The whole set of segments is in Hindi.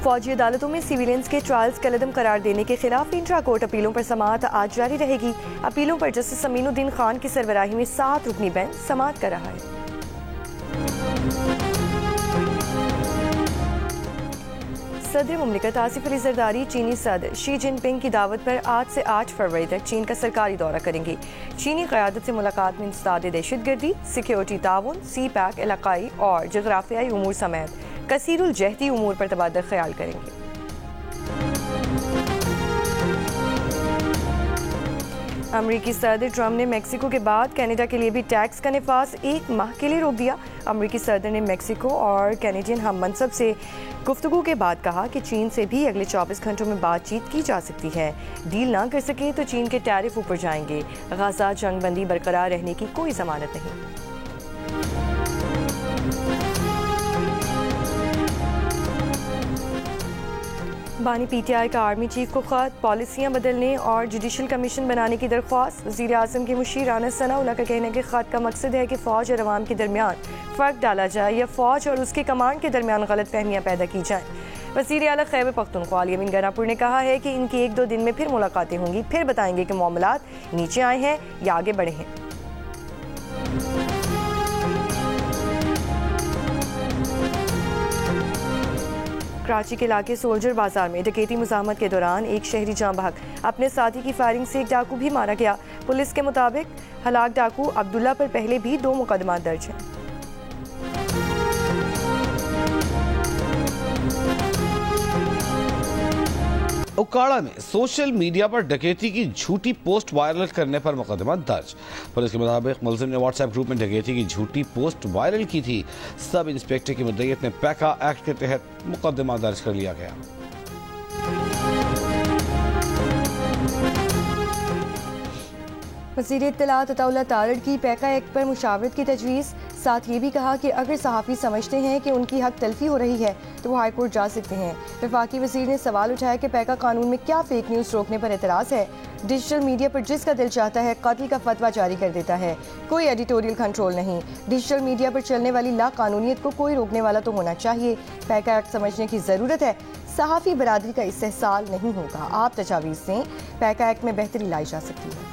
फौजी अदालतों में सिविलियंस के ट्रायल्स कलअदम करार देने के खिलाफ इंट्रा कोर्ट अपीलों पर समाअत आज जारी रहेगी। अपीलों पर जस्टिस अमीनुद्दीन खान की सरबराही में 7 रुकनी बेंच समाअत कर रहा है। सदर मुमलिकत आसिफ अली जरदारी चीनी सदर शी जिनपिंग की दावत पर आज से 8 फरवरी तक चीन का सरकारी दौरा करेंगे। चीनी क़यादत से मुलाकात में इंसदाद दहशतगर्दी, सिक्योरिटी ताउन, सी पैक, इलाकाई और जगराफियाई उमूर समेत कसीरुल जहती उमूर पर तबादला ख्याल करेंगे। अमरीकी सदर ट्रंप ने मेक्सिको के बाद कनाडा के लिए भी टैक्स का नफाज 1 माह के लिए रोक दिया। अमरीकी सदर ने मेक्सिको और कैनेडियन हम मनसब से गुफ्तगू के बाद कहा कि चीन से भी अगले 24 घंटों में बातचीत की जा सकती है। डील ना कर सके तो चीन के टैरिफ ऊपर जाएंगे। गाजा जंगबंदी बरकरार रहने की कोई जमानत नहीं। बानी पीटीआई का आर्मी चीफ को खत, पॉलिसियां बदलने और जुडिशल कमीशन बनाने की दरख्वास्त। वज़ीर आज़म के मुशीर राना सनाउल्लाह का कहना है कि खत का मकसद है कि फ़ौज और अवाम के दरमियान फ़र्क डाला जाए या फ़ौज और उसके कमांड के दरमियान गलत फहमियाँ पैदा की जाएँ। वज़ीर आला खैबर पख्तूनख्वा अली अमीन गनापुर ने कहा है कि इनकी 1-2 दिन में फिर मुलाकातें होंगी, फिर बताएंगे कि मामलात नीचे आए हैं या आगे बढ़े हैं। कराची के इलाके सोल्जर बाजार में डकैती मुज़ाहमत के दौरान एक शहरी जाँ बहक, अपने साथी की फायरिंग से एक डाकू भी मारा गया। पुलिस के मुताबिक हलाक डाकू अब्दुल्ला पर पहले भी 2 मुकदमा दर्ज हैं। उकाड़ा में सोशल मीडिया पर डकैती की झूठी पोस्ट वायरल करने पर मुकदमा दर्ज। पुलिस के मुताबिक मुलजिम ने व्हाट्सएप ग्रुप में डकैती की झूठी पोस्ट वायरल की थी। सब इंस्पेक्टर की मुद्दईयत में पैका एक्ट के तहत मुकदमा दर्ज कर लिया गया। वज़ीर इत्तलात अताउल्लाह तारड़ की पैका एक्ट पर मुशावरत की तजवीज़। साथ ये भी कहा कि अगर सहाफ़ी समझते हैं कि उनकी हक तलफी हो रही है तो वो हाई कोर्ट जा सकते हैं। वफाकी वज़ीर ने सवाल उठाया कि पैका कानून में क्या फेक न्यूज़ रोकने पर एतराज़ है। डिजिटल मीडिया पर जिसका दिल चाहता है कत्ल का फतवा जारी कर देता है, कोई एडिटोरियल कंट्रोल नहीं। डिजिटल मीडिया पर चलने वाली लाकानूनियत को कोई रोकने वाला तो होना चाहिए। पैका एक्ट समझने की ज़रूरत है। सहाफ़ी बरादरी का इस्तेहसाल नहीं होगा। आप तजावीज़ से पैका एक्ट में बेहतरी लाई जा सकती है।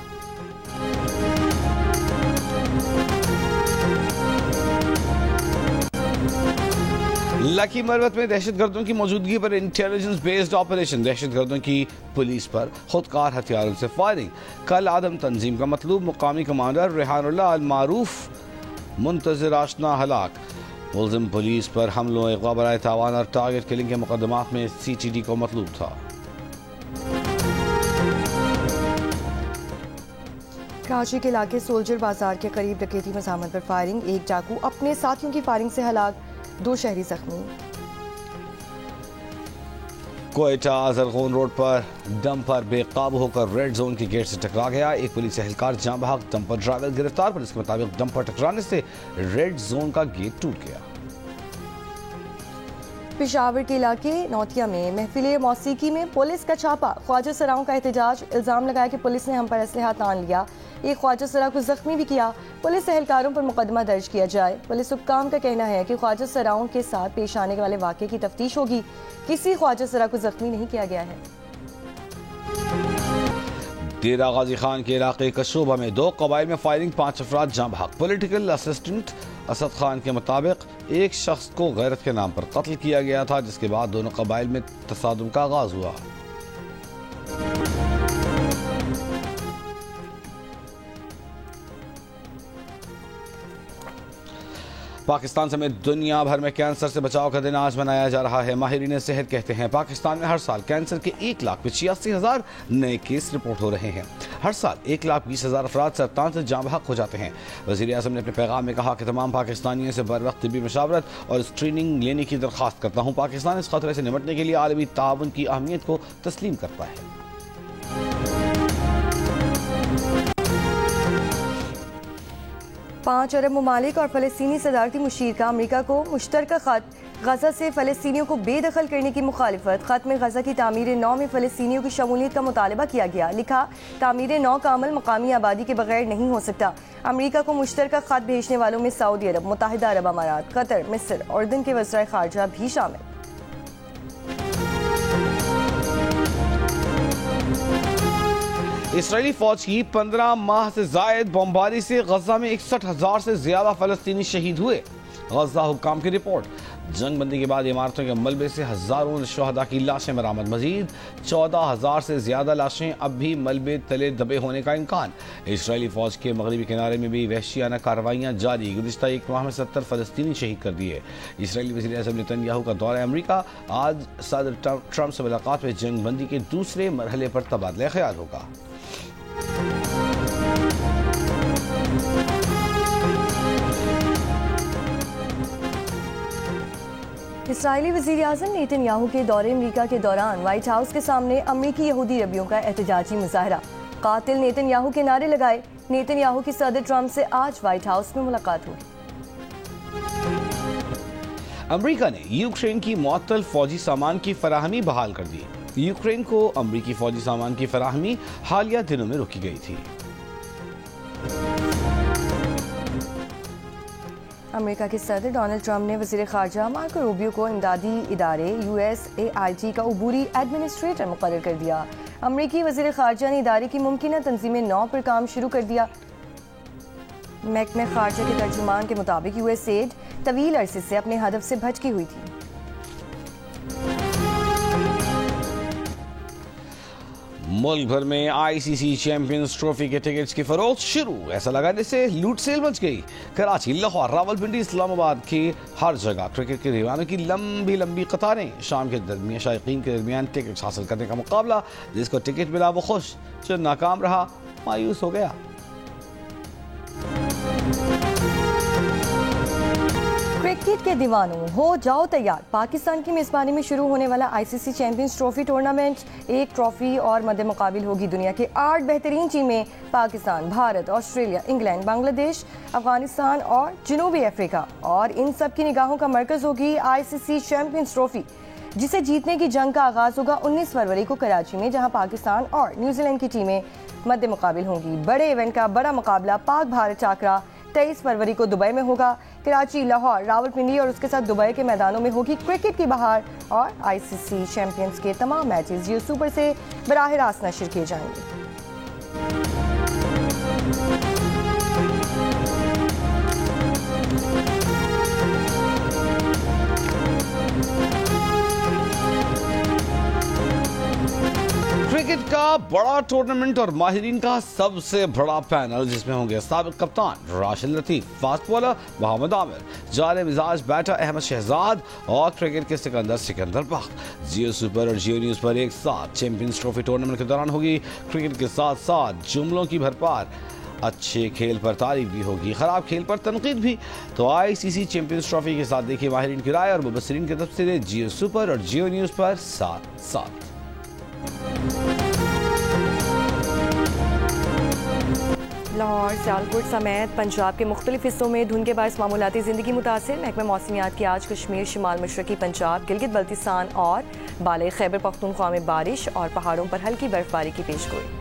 लकी मरवत में दहशतगर्दों की मौजूदगी पर इंटेलिजेंस बेस्ड ऑपरेशन। दहशतगर्दों की पुलिस पर खुदकार हथियारों से फायरिंग। कल आदम तंजीम का मतलूब मुकामी कमांडर रेहानुल्लाह अल मारूफ मुंतज़िर आशना हलाक। मुलजिम पुलिस पर हमलों, अगवा बराए तावान और टारगेट किलिंग के मुकदमात में CTD को मतलूब था। कराची के इलाके सोल्जर बाजार के करीब डकैती मुज़ाहमत पर फायरिंग। एक डाकू अपने साथियों की फायरिंग से हलाक, 2 शहरी जख्मी। कोयटा जरगोन रोड पर डंपर बेकाबू होकर रेड जोन के गेट से टकरा गया। एक पुलिस एहलकार जाँ बहक, डंपर ड्राइवर गिरफ्तार। पुलिस के मुताबिक डंपर टकराने से रेड जोन का गेट टूट गया। पेशावर के इलाके नौतिया में महफिल मौसीकी में पुलिस का छापा। ख्वाजा सराओं का एहतजाज। इल्जाम लगाया कि पुलिस ने हम पर असलहा तान लिया। एक ख्वाजा सरा को जख्मी भी किया। पुलिस एहलकारों पर मुकदमा दर्ज किया जाए। पुलिस हुक्काम का कहना है कि ख्वाजा सराओं के साथ पेश आने वाले वाक़े की तफ्तीश होगी। किसी ख्वाजा सरा को जख्मी नहीं किया गया है। डेरा गाजी खान के इलाके कशोबा में 2 कबाइल में फायरिंग, 5 अफराद जाँ बहक। पॉलिटिकल असिस्टेंट असद खान के मुताबिक एक शख्स को गैरत के नाम पर कत्ल किया गया था, जिसके बाद दोनों कबाइल में तसादुम का आगाज हुआ। पाकिस्तान समेत दुनिया भर में कैंसर से बचाव का दिन आज मनाया जा रहा है। माहिरीन सेहत कहते हैं पाकिस्तान में हर साल कैंसर के 1,85,000 नए केस रिपोर्ट हो रहे हैं। हर साल 1,20,000 अफराद सरतान से जाँ बहक हो जाते हैं। वज़ीर आज़म ने अपने पैगाम में कहा कि तमाम पाकिस्तानियों से बर वक्त तिब्बी मशावरत और स्क्रीनिंग लेने की दरख्वास्त करता हूँ। पाकिस्तान इस खतरे से निपटने के लिए आलमी ताउन की अहमियत को तस्लीम करता है। 5 अरब ममालिक और फ़लस्तीनी सदारती मुशीर का अमरीका को मुश्तरका ख़त। गज़ा से फ़लस्तीनियों को बेदखल करने की मुखालिफत। ख़त में गज़ा की तामीर नौ में फ़लस्तीनियों की शमूलियत का मुतालबा किया गया। लिखा, तामीर नौ का अमल मकामी आबादी के बगैर नहीं हो सकता। अमरीका को मुश्तरका ख़त भेजने वालों में सऊदी अरब, मुत्तहिदा अरब अमारात, कतर, मिस्र, उर्दन के वज़ीर ख़ारजा भी शामिल। इसराइली फौज की 15 माह से जायद बमबारी से गजा में 61,000 से ज्यादा फलस्तीनी शहीद हुए। गजा हुक्काम की रिपोर्ट। जंग बंदी के बाद इमारतों के मलबे से हजारों शहदा की लाशें बरामद। मजीद 14,000 से ज्यादा लाशें अब भी मलबे तले दबे होने का इम्कान। इसराइली फौज के मगरबी किनारे में भी वहशियाना कार्रवाइयां जारी। गुज़िश्ता एक माह में 70 फलस्तीनी शहीद कर दिए। इसराइली वज़ीर आज़म नेतन्याहू का दौरा अमरीका। आज सदर ट्रंप से मुलाकात में जंग बंदी के दूसरे मरहले पर तबादला ख्याल होगा। इसराइली वज़ीर आज़म नेतन्याहू के दौरे अमरीका के दौरान व्हाइट हाउस के सामने अमरीकी यहूदी रबियों का एहतजाजी मुजाहरा। कातिल नेतन्याहू के नारे लगाए। नेतन्याहू की सदर ट्रंप से आज व्हाइट हाउस में मुलाकात हुई। अमरीका ने यूक्रेन की मुअत्तल फौजी सामान की फराहमी बहाल कर दी। यूक्रेन को अमरीकी फौजी सामान की फराहमी हालिया दिनों में रोकी गई थी। अमेरिका के सदर डोनाल्ड ट्रंप ने वज़ीर ख़ारजा मार्को रूबियो को इमदादी इदारे USAID का उबूरी एडमिनिस्ट्रेटर मुकर्रर कर दिया। अमरीकी वज़ीर ख़ारजा ने इदारे की मुमकिना तंजीम 9 पर काम शुरू कर दिया। महकमे ख़ारजा के तर्जुमान के मुताबिक USAID तवील अरसे से अपने हदफ से भटकी हुई थी। मुल्क भर में ICC चैंपियंस ट्रॉफी के टिकट्स की फरोख्त शुरू। ऐसा लगाने से लूट सेल मच गई। कराची, लाहौर, रावलपिंडी, इस्लामाबाद की हर जगह क्रिकेट के दीवानों की लंबी लंबी कतारें। शाम के दरमियान शायकीन के दरमियान टिकट हासिल करने का मुकाबला। जिसको टिकट मिला वो खुश, जो नाकाम रहा मायूस हो गया। क्रिकेट के दीवानों हो जाओ तैयार। पाकिस्तान की मेज़बानी में शुरू होने वाला ICC चैंपियंस ट्रॉफी टूर्नामेंट एक ट्रॉफी और मद्दे मुकाबिल होगी दुनिया के 8 बेहतरीन टीमें। पाकिस्तान, भारत, ऑस्ट्रेलिया, इंग्लैंड, बांग्लादेश, अफगानिस्तान और जनूबी अफ्रीका। और इन सब की निगाहों का मरकज़ होगी ICC चैंपियंस ट्रॉफी, जिसे जीतने की जंग का आगाज होगा 19 फरवरी को कराची में, जहां पाकिस्तान और न्यूजीलैंड की टीमें मद्दे मुकाबिल होंगी। बड़े इवेंट का बड़ा मुकाबला पाक भारत टाकरा 23 फरवरी को दुबई में होगा। कराची, लाहौर, रावलपिंडी और उसके साथ दुबई के मैदानों में होगी क्रिकेट की बहार। और ICC चैंपियंस के तमाम मैचेस जियो सुपर से बराह रास्त नशर किए जाएंगे। क्रिकेट का बड़ा टूर्नामेंट और माहिरीन का सबसे बड़ा पैनल, जिसमें होंगे साबिक कप्तान राशिद लतीफ, फास्ट बॉलर मोहम्मद आमिर, जाले मिजाज बैटर अहमद शहजाद और क्रिकेट के सिकंदर बख्त। जियो सुपर और जियो न्यूज पर एक साथ चैंपियंस ट्रॉफी टूर्नामेंट के दौरान होगी क्रिकेट के साथ साथ जुमलों की भरपार। अच्छे खेल पर तारीफ भी होगी, खराब खेल पर तनकीद भी। तो ICC चैंपियंस ट्रॉफी के साथ देखिए माहिरीन की राय और मुबस्सिरीन के तबसरे जियो सुपर और जियो न्यूज पर साथ साथ। लाहौर, सियालकोट समेत पंजाब के मुख्तलिफ हिस्सों में धुंध के बायस मामूलाती ज़िंदगी मुतासिर। महकमा मौसमियात की आज कश्मीर, शिमाल मशरकी पंजाब, गिलगित बल्तिस्तान और बाले खैबर पख्तूनख्वा में बारिश और पहाड़ों पर हल्की बर्फबारी की पेशगोई।